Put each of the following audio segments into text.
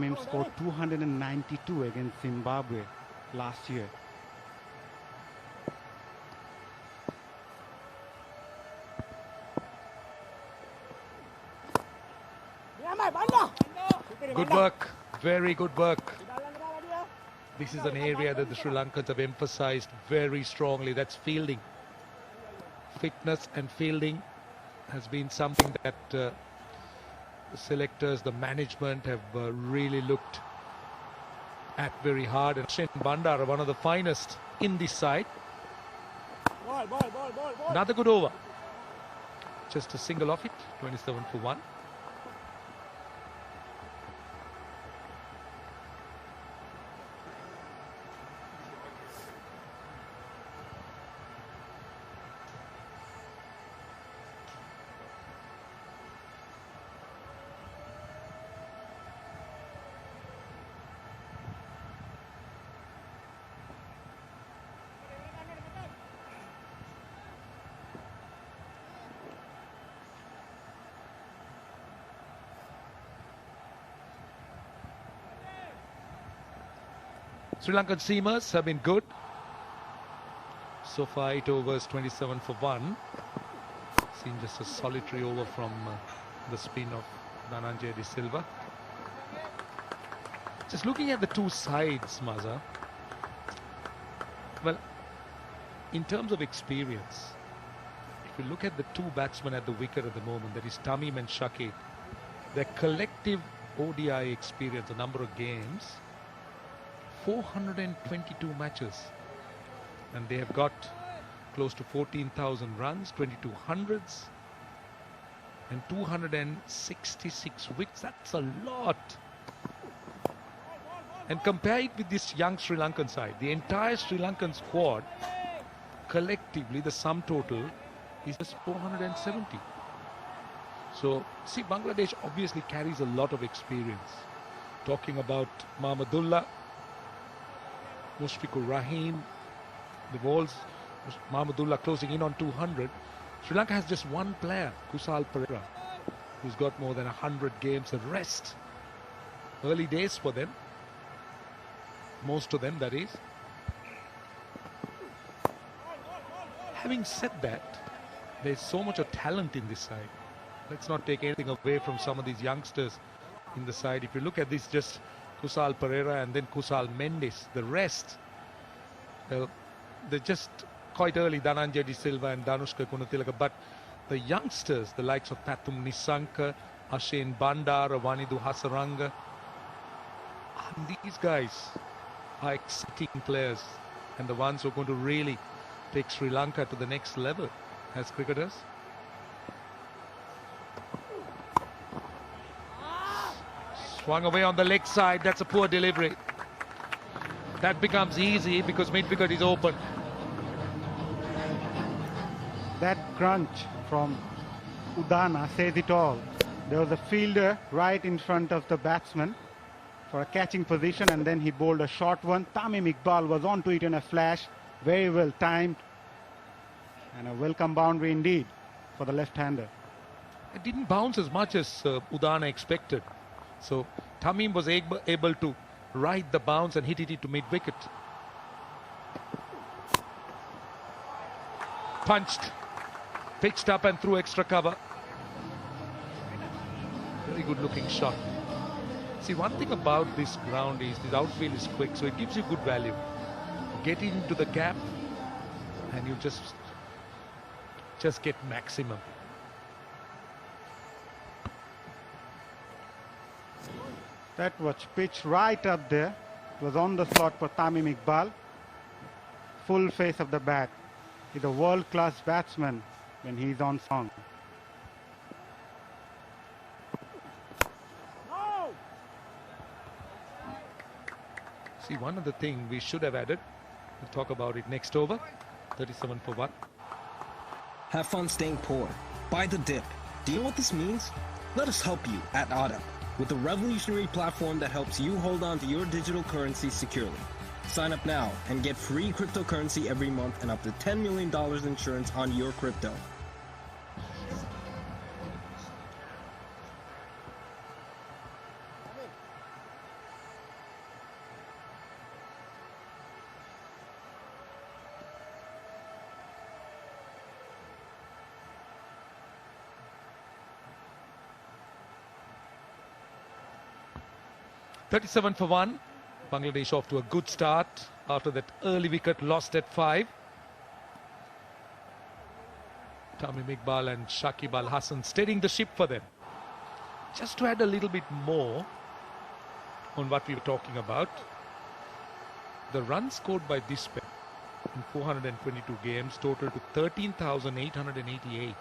Tamim scored 292 against Zimbabwe last year. Good work, very good work. This is an area that the Sri Lankans have emphasized very strongly. That's fielding. Fitness and fielding has been something that the selectors, the management have really looked at very hard. And Shin Bandar, one of the finest in this side. Another good over. Just a single off it, 27 for 1. Sri Lankan seamers have been good. So far 8 overs, 27 for 1. Seen just a solitary over from the spin of Dhananjay De Silva. Just looking at the two sides, Maza. Well, in terms of experience, if you look at the two batsmen at the wicket at the moment, that is Tamim and Sakib, their collective ODI experience, the number of games, 422 matches, and they have got close to 14,000 runs, 22 hundreds and 266 wickets. That's a lot. And compare it with this young Sri Lankan side. The entire Sri Lankan squad collectively, the sum total is just 470. So see, Bangladesh obviously carries a lot of experience. Talking about Mahmudullah, Mushfiqur Rahim, the balls, Mahmudullah closing in on 200. Sri Lanka has just one player, Kusal Perera, who's got more than 100 games of rest. Early days for them. Most of them, that is. Having said that, there's so much of talent in this side. Let's not take anything away from some of these youngsters in the side. If you look at this, just Kusal Perera and then Kusal Mendes, the rest, they're just quite early, Dhananjay De Silva and Danushka Kunatilaka, but the youngsters, the likes of Pathum Nisanka, Ashen Bandar, Avanidu Hasaranga, these guys are exciting players and the ones who are going to really take Sri Lanka to the next level as cricketers. Swung away on the leg side. That's a poor delivery. That becomes easy because mid-wicket is open. That crunch from Udana says it all. There was a fielder right in front of the batsman for a catching position, and then he bowled a short one. Tamim Iqbal was onto it in a flash. Very well timed. And a welcome boundary indeed for the left-hander. It didn't bounce as much as Udana expected. So Tamim was able to ride the bounce and hit it to mid-wicket. Punched, pitched up and threw extra cover. Very good looking shot. See, one thing about this ground is this outfield is quick, so it gives you good value. Get into the gap and you just get maximum. That was pitched right up there. It was on the slot for Tamim Iqbal. Full face of the bat. He's a world-class batsman when he's on song. See, one other thing we should have added. We'll talk about it next over. 37 for 1. Have fun staying poor. Buy the dip. Do you know what this means? Let us help you at ADA with a revolutionary platform that helps you hold on to your digital currency securely. Sign up now and get free cryptocurrency every month and up to $10 million insurance on your crypto. 37 for 1. Bangladesh off to a good start after that early wicket lost at 5. Tamim Iqbal and Shakib Al Hassan steadying the ship for them. Just to add a little bit more on what we were talking about, the runs scored by this pair in 422 games total to 13,888.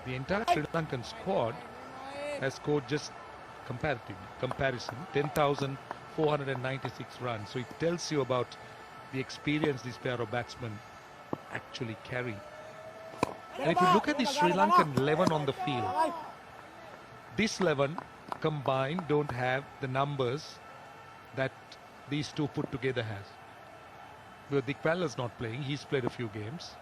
The entire Sri Lankan squad has scored just comparison 10,496 runs. So it tells you about the experience this pair of batsmen actually carry. And if you look at the Sri Lankan 11 on the field, this 11 combined don't have the numbers that these two put together has. Because Dikwal is not playing, he's played a few games.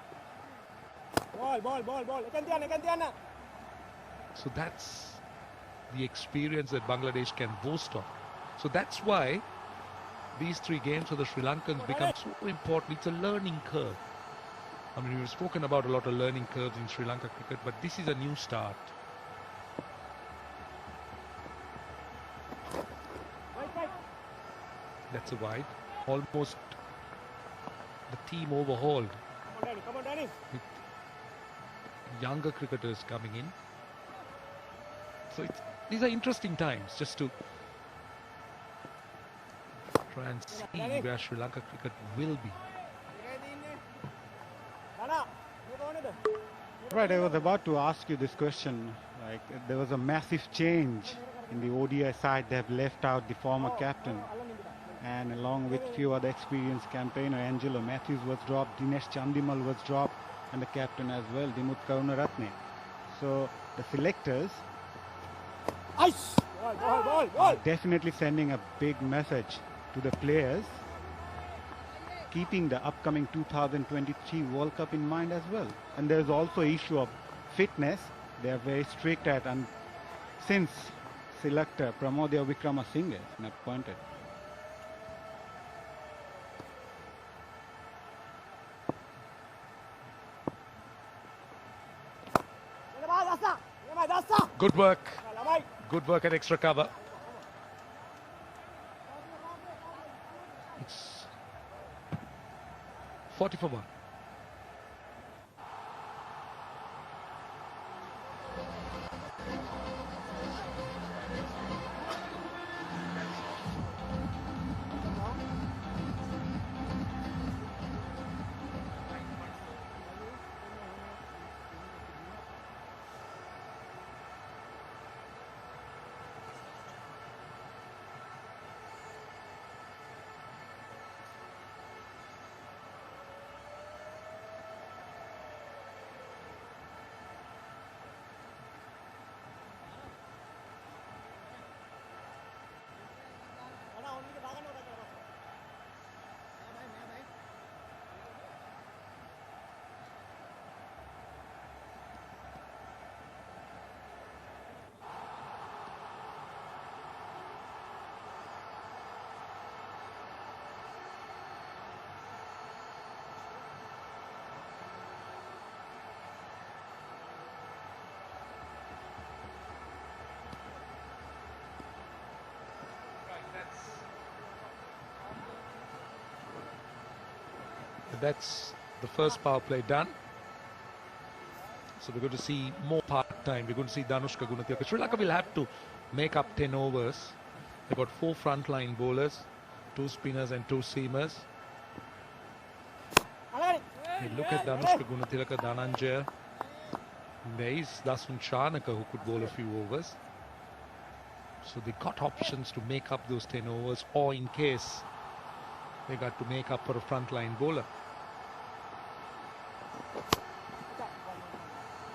So that's the experience that Bangladesh can boast of. So that's why these 3 games for the Sri Lankans become so important. It's a learning curve. I mean, we've spoken about a lot of learning curves in Sri Lanka cricket, but this is a new start. That's a wide. Almost the team overhauled. With younger cricketers coming in. So these are interesting times just to try and see where Sri Lanka cricket will be. Right, I was about to ask you this question. Like, there was a massive change in the ODI side. They have left out the former captain, and along with few other experienced campaigner, Angelo Matthews was dropped, Dinesh Chandimal was dropped, and the captain as well, Dimut Karunaratne. So the selectors are definitely sending a big message to the players, keeping the upcoming 2023 World Cup in mind as well. And there's also issue of fitness. They are very strict at, and since selector Pramodya Wickramasinghe is not appointed. Good work. Good work at extra cover. It's 40 for 1. That's the first power play done. So we're going to see more part-time. We're going to see Danushka Gunathilaka. Sri Lanka will have to make up 10 overs. They've got 4 frontline bowlers, 2 spinners and 2 seamers. Hey, look at Danushka Gunathilaka, Dhananjaya. There is Dasun Chanaka who could bowl a few overs. So they got options to make up those 10 overs, or in case they got to make up for a frontline bowler.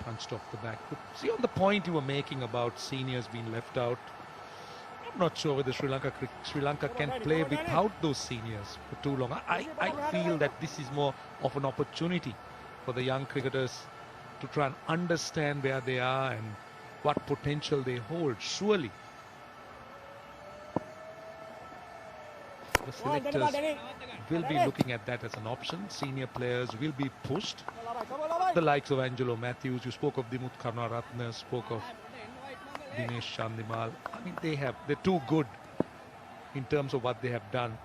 Punched off the back foot. See, on the point you were making about seniors being left out, I'm not sure whether Sri Lanka can play without those seniors for too long. I feel that this is more of an opportunity for the young cricketers to try and understand where they are and what potential they hold. Surely the selectors will be looking at that as an option. Senior players will be pushed. The likes of Angelo Matthews, you spoke of Dimut Karunaratne, spoke of Dinesh Chandimal. I mean, they're too good in terms of what they have done,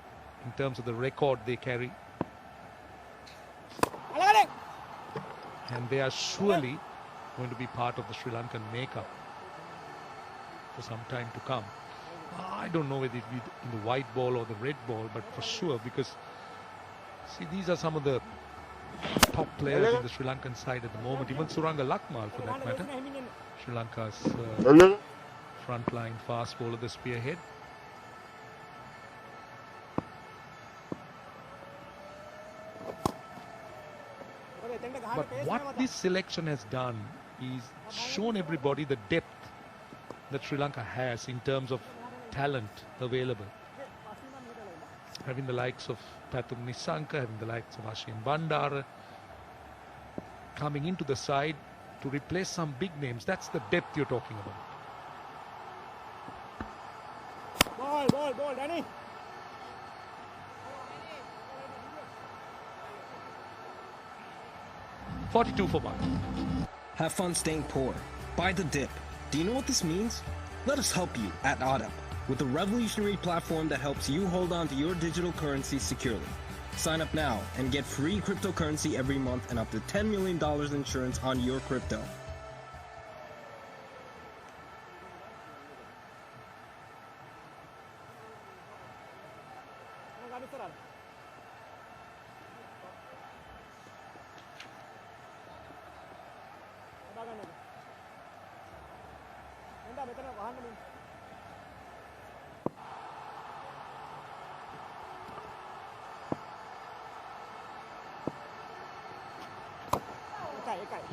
in terms of the record they carry. And they are surely going to be part of the Sri Lankan makeup for some time to come. I don't know whether it be in the white ball or the red ball, but for sure, because see, these are some of the top players in the Sri Lankan side at the moment. Even Suranga Lakmal, for that matter, Sri Lanka's frontline fast bowler, the spearhead. But what this selection has done is shown everybody the depth that Sri Lanka has in terms of talent available. Having the likes of Pathum Nissanka, having the likes of Ashin Bandara coming into the side to replace some big names. That's the depth you're talking about. Ball, Danny. .42 for 1. Have fun staying poor. Buy the dip. Do you know what this means? Let us help you at ADAP with a revolutionary platform that helps you hold on to your digital currency securely. Sign up now and get free cryptocurrency every month and up to $10 million insurance on your crypto.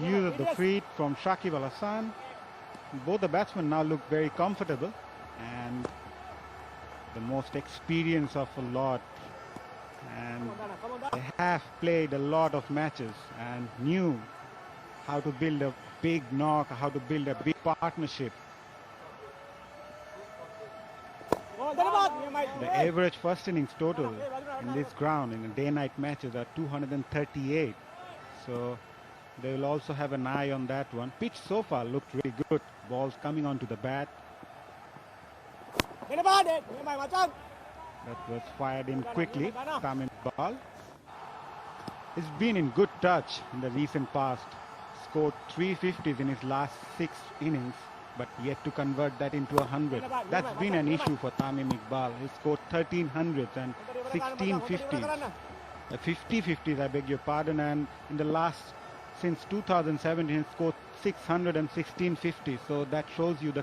Use of the feet from Shakib Al Hassan. Both the batsmen now look very comfortable, and the most experience of a lot, and they have played a lot of matches and knew how to build a big knock, how to build a big partnership. The average first innings total in this ground in the day-night matches are 238. So they will also have an eye on that one. Pitch so far looked really good. Balls coming onto the bat. That was fired in quickly. Tamim ball. He's been in good touch in the recent past. Scored 350s in his last 6 innings, but yet to convert that into 100. That's been an issue for Tamim Iqbal. He scored 1300s and 1650s. 50-50s, I beg your pardon, and in the last, since 2017, he scored 600 and 1650. So that shows you the